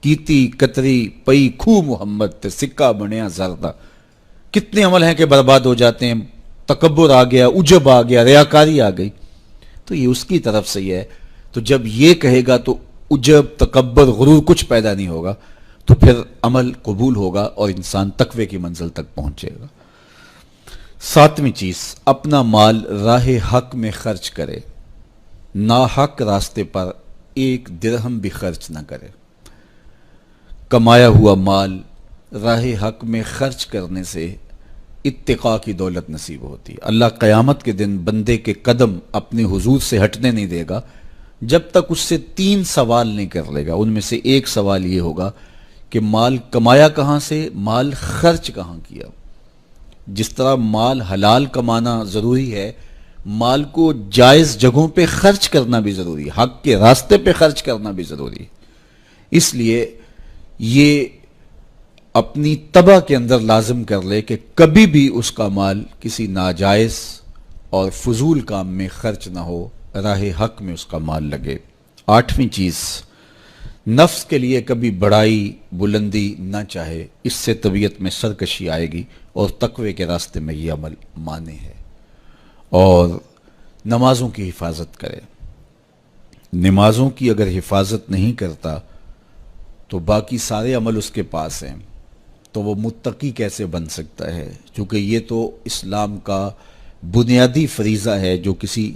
کیتی کتری پئی کھو محمد تے سکہ بنیا زردہ. کتنے عمل ہیں کہ برباد ہو جاتے ہیں. تکبر آ گیا، عجب آ گیا، ریاکاری آ گئی. تو یہ اس کی طرف سے ہی ہے. تو جب یہ کہے گا تو عجب، تکبر، غرور کچھ پیدا نہیں ہوگا، تو پھر عمل قبول ہوگا اور انسان تقوی کی منزل تک پہنچے گا. ساتویں چیز، اپنا مال راہ حق میں خرچ کرے. ناحق راستے پر ایک درہم بھی خرچ نہ کرے. کمایا ہوا مال راہ حق میں خرچ کرنے سے اتقاء کی دولت نصیب ہوتی ہے. اللہ قیامت کے دن بندے کے قدم اپنے حضور سے ہٹنے نہیں دے گا جب تک اس سے 3 سوال نہیں کر لے گا. ان میں سے ایک سوال یہ ہوگا کہ مال کمایا کہاں سے، مال خرچ کہاں کیا. جس طرح مال حلال کمانا ضروری ہے، مال کو جائز جگہوں پہ خرچ کرنا بھی ضروری ہے، حق کے راستے پہ خرچ کرنا بھی ضروری ہے. اس لیے یہ اپنی طبع کے اندر لازم کر لے کہ کبھی بھی اس کا مال کسی ناجائز اور فضول کام میں خرچ نہ ہو، راہ حق میں اس کا مال لگے. 8ویں چیز، نفس کے لیے کبھی بڑائی بلندی نہ چاہے. اس سے طبیعت میں سرکشی آئے گی اور تقوی کے راستے میں یہ عمل مانے ہے. اور نمازوں کی حفاظت کرے. نمازوں کی اگر حفاظت نہیں کرتا تو باقی سارے عمل اس کے پاس ہیں، تو وہ متقی کیسے بن سکتا ہے؟ چونکہ یہ تو اسلام کا بنیادی فریضہ ہے جو کسی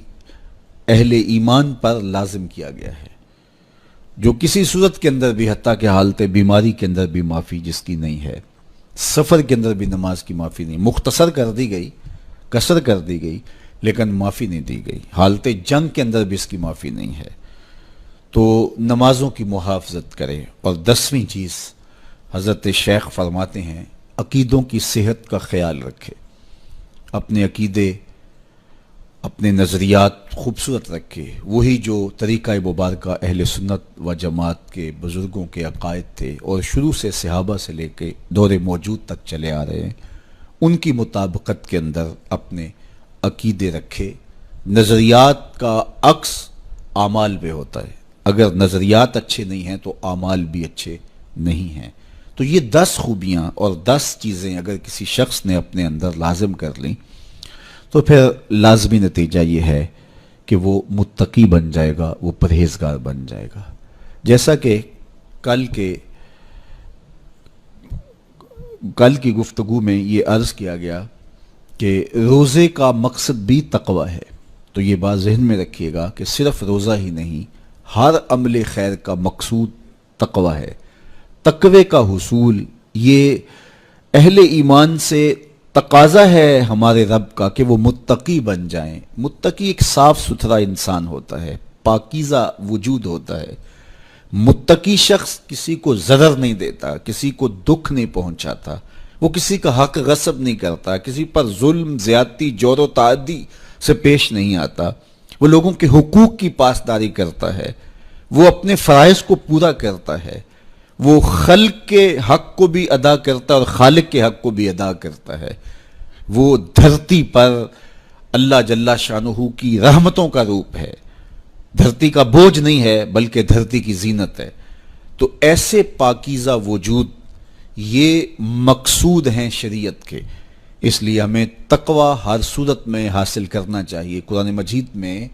اہل ایمان پر لازم کیا گیا ہے، جو کسی صورت کے اندر بھی، حتیٰ کہ حالت بیماری کے اندر بھی معافی جس کی نہیں ہے، سفر کے اندر بھی نماز کی معافی نہیں، مختصر کر دی گئی، قصر کر دی گئی، لیکن معافی نہیں دی گئی. حالت جنگ کے اندر بھی اس کی معافی نہیں ہے. تو نمازوں کی محافظت کرے. اور 10ویں چیز، حضرت شیخ فرماتے ہیں عقیدوں کی صحت کا خیال رکھے. اپنے عقیدے، اپنے نظریات خوبصورت رکھے، وہی جو طریقہ مبارکہ اہل سنت و جماعت کے بزرگوں کے عقائد تھے اور شروع سے صحابہ سے لے کے دور موجود تک چلے آ رہے ہیں، ان کی مطابقت کے اندر اپنے عقیدے رکھے. نظریات کا عکس اعمال پہ ہوتا ہے. اگر نظریات اچھے نہیں ہیں تو اعمال بھی اچھے نہیں ہیں. تو یہ 10 خوبیاں اور 10 چیزیں اگر کسی شخص نے اپنے اندر لازم کر لیں تو پھر لازمی نتیجہ یہ ہے کہ وہ متقی بن جائے گا، وہ پرہیزگار بن جائے گا. جیسا کہ کل کی گفتگو میں یہ عرض کیا گیا کہ روزے کا مقصد بھی تقوی ہے. تو یہ بات ذہن میں رکھیے گا کہ صرف روزہ ہی نہیں، ہر عمل خیر کا مقصود تقوی ہے. تقوی کا حصول یہ اہل ایمان سے تقاضا ہے ہمارے رب کا کہ وہ متقی بن جائیں. متقی ایک صاف ستھرا انسان ہوتا ہے، پاکیزہ وجود ہوتا ہے. متقی شخص کسی کو ضرر نہیں دیتا، کسی کو دکھ نہیں پہنچاتا، وہ کسی کا حق غصب نہیں کرتا، کسی پر ظلم، زیادتی، جور و تعدی سے پیش نہیں آتا. وہ لوگوں کے حقوق کی پاسداری کرتا ہے، وہ اپنے فرائض کو پورا کرتا ہے، وہ خلق کے حق کو بھی ادا کرتا ہے اور خالق کے حق کو بھی ادا کرتا ہے. وہ دھرتی پر اللہ جل شانہ کی رحمتوں کا روپ ہے، دھرتی کا بوجھ نہیں ہے بلکہ دھرتی کی زینت ہے. تو ایسے پاکیزہ وجود یہ مقصود ہیں شریعت کے. اس لیے ہمیں تقوی ہر صورت میں حاصل کرنا چاہیے. قرآن مجید میں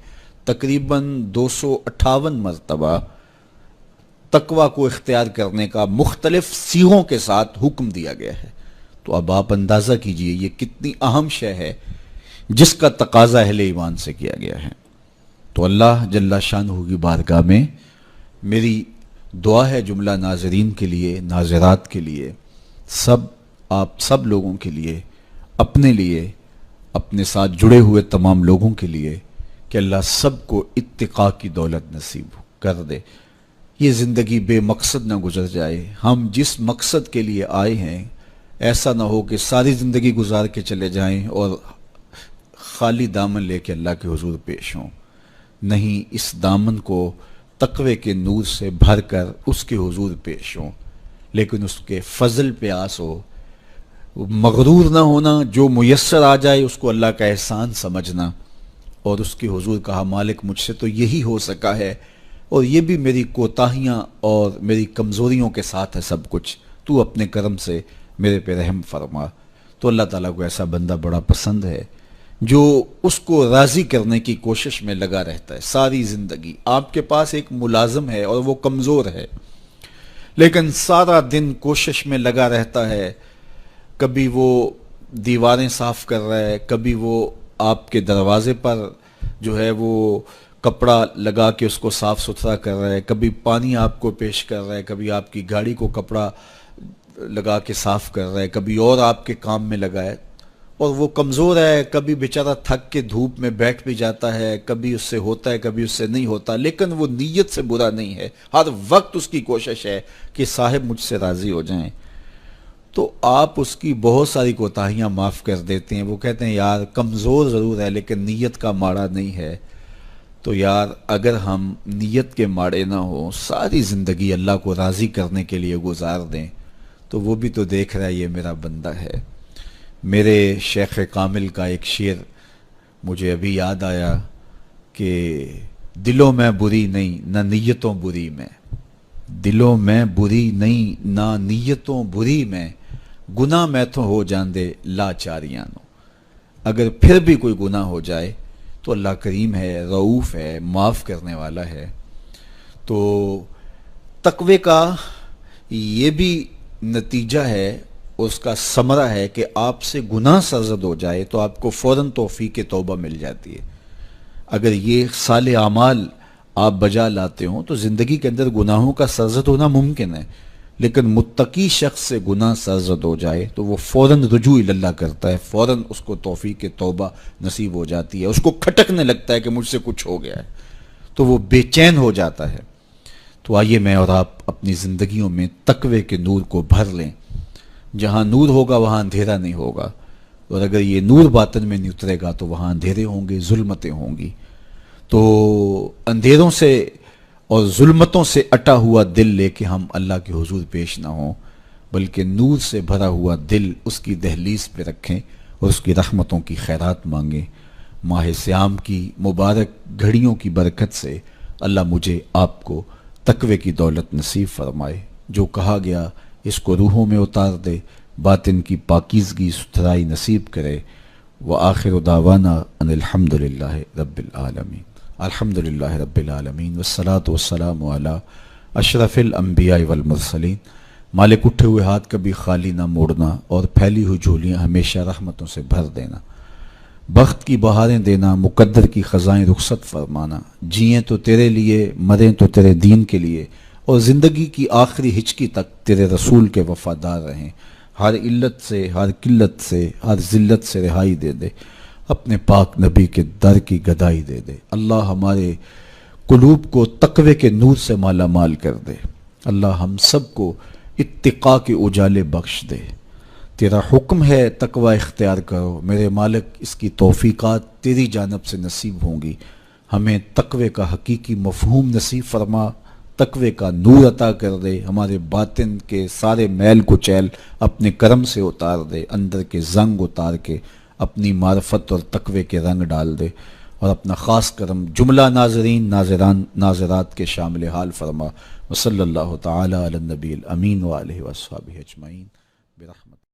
تقریباً 258 مرتبہ تقوی کو اختیار کرنے کا مختلف صیغوں کے ساتھ حکم دیا گیا ہے. تو اب آپ اندازہ کیجئے یہ کتنی اہم شے ہے جس کا تقاضا اہل ایمان سے کیا گیا ہے. تو اللہ جل شانہ کی بارگاہ میں میری دعا ہے جملہ ناظرین کے لیے، ناظرات کے لیے، آپ سب لوگوں کے لیے، اپنے لیے، اپنے ساتھ جڑے ہوئے تمام لوگوں کے لیے کہ اللہ سب کو اتقاء کی دولت نصیب کر دے. یہ زندگی بے مقصد نہ گزر جائے. ہم جس مقصد کے لیے آئے ہیں ایسا نہ ہو کہ ساری زندگی گزار کے چلے جائیں اور خالی دامن لے کے اللہ کے حضور پیش ہوں. نہیں، اس دامن کو تقوی کے نور سے بھر کر اس کے حضور پیش ہوں، لیکن اس کے فضل پہ آس ہو، مغرور نہ ہونا، جو میسر آ جائے اس کو اللہ کا احسان سمجھنا، اور اس کے حضور کہا مالک مجھ سے تو یہی ہو سکا ہے، اور یہ بھی میری کوتاہیاں اور میری کمزوریوں کے ساتھ ہے سب کچھ، تو اپنے کرم سے میرے پہ رحم فرما۔ تو اللہ تعالیٰ کو ایسا بندہ بڑا پسند ہے جو اس کو راضی کرنے کی کوشش میں لگا رہتا ہے ساری زندگی۔ آپ کے پاس ایک ملازم ہے اور وہ کمزور ہے، لیکن سارا دن کوشش میں لگا رہتا ہے، کبھی وہ دیواریں صاف کر رہا ہے، کبھی وہ آپ کے دروازے پر جو ہے وہ کپڑا لگا کے اس کو صاف ستھرا کر رہا ہے، کبھی پانی آپ کو پیش کر رہا ہے، کبھی آپ کی گاڑی کو کپڑا لگا کے صاف کر رہا ہے، کبھی اور آپ کے کام میں لگا ہے، اور وہ کمزور ہے، کبھی بیچارہ تھک کے دھوپ میں بیٹھ بھی جاتا ہے، کبھی اس سے ہوتا ہے کبھی اس سے نہیں ہوتا، لیکن وہ نیت سے برا نہیں ہے، ہر وقت اس کی کوشش ہے کہ صاحب مجھ سے راضی ہو جائیں۔ تو آپ اس کی بہت ساری کوتاہیاں معاف کر دیتے ہیں، وہ کہتے ہیں یار کمزور ضرور ہے لیکن نیت کا ماڑا نہیں ہے۔ تو یار اگر ہم نیت کے ماڑے نہ ہوں، ساری زندگی اللہ کو راضی کرنے کے لیے گزار دیں، تو وہ بھی تو دیکھ رہا ہے یہ میرا بندہ ہے۔ میرے شیخ کامل کا ایک شعر مجھے ابھی یاد آیا کہ دلوں میں بری نہیں نہ نیتوں بری میں، دلوں میں بری نہیں نہ نیتوں بری میں، گناہ میں تو ہو جاندے لاچاریاں نو۔ اگر پھر بھی کوئی گناہ ہو جائے تو اللہ کریم ہے، رؤوف ہے، معاف کرنے والا ہے۔ تو تقوی کا یہ بھی نتیجہ ہے، اس کا ثمرہ ہے کہ آپ سے گناہ سرزد ہو جائے تو آپ کو فوراً توفیق توبہ مل جاتی ہے۔ اگر یہ صالح اعمال آپ بجا لاتے ہوں تو زندگی کے اندر گناہوں کا سرزد ہونا ممکن ہے، لیکن متقی شخص سے گناہ سرزد ہو جائے تو وہ فوراً رجوع اللہ کرتا ہے، فوراً اس کو توفیق توبہ نصیب ہو جاتی ہے، اس کو کھٹکنے لگتا ہے کہ مجھ سے کچھ ہو گیا ہے، تو وہ بے چین ہو جاتا ہے۔ تو آئیے میں اور آپ اپنی زندگیوں میں تقوی کے نور کو بھر لیں، جہاں نور ہوگا وہاں اندھیرا نہیں ہوگا، اور اگر یہ نور باطن میں نہیں اترے گا تو وہاں اندھیرے ہوں گے، ظلمتیں ہوں گی۔ تو اندھیروں سے اور ظلمتوں سے اٹا ہوا دل لے کے ہم اللہ کے حضور پیش نہ ہوں، بلکہ نور سے بھرا ہوا دل اس کی دہلیز پہ رکھیں اور اس کی رحمتوں کی خیرات مانگیں۔ ماہ سیام کی مبارک گھڑیوں کی برکت سے اللہ مجھے آپ کو تقوی کی دولت نصیب فرمائے، جو کہا گیا اس کو روحوں میں اتار دے، باطن کی پاکیزگی ستھرائی نصیب کرے۔ وآخر دعوانا ان الحمدللہ رب العالمین۔ الحمدللہ رب العالمین والصلاة والسلام علی اشرف الانبیاء والمرسلین۔ مالک اٹھے ہوئے ہاتھ کبھی خالی نہ موڑنا، اور پھیلی ہوئی جھولیاں ہمیشہ رحمتوں سے بھر دینا، بخت کی بہاریں دینا، مقدر کی خزائیں رخصت فرمانا، جئیں تو تیرے لیے مریں تو تیرے دین کے لیے، اور زندگی کی آخری ہچکی تک تیرے رسول کے وفادار رہیں۔ ہر علت سے، ہر قلت سے، ہر ذلت سے رہائی دے دے، اپنے پاک نبی کے در کی گدائی دے دے۔ اللہ ہمارے قلوب کو تقوی کے نور سے مالا مال کر دے۔ اللہ ہم سب کو اتقاء کے اجالے بخش دے۔ تیرا حکم ہے تقوی اختیار کرو، میرے مالک اس کی توفیقات تیری جانب سے نصیب ہوں گی۔ ہمیں تقوی کا حقیقی مفہوم نصیب فرما، تقوی کا نور عطا کر دے، ہمارے باطن کے سارے میل کچیل اپنے کرم سے اتار دے، اندر کے زنگ اتار کے اپنی معرفت اور تقوی کے رنگ ڈال دے، اور اپنا خاص کرم جملہ ناظرین ناظران ناظرات کے شامل حال فرما۔ وصلی اللہ تعالی علی النبی الامین وآلہ وصحبہ اجمعین برحمتہ۔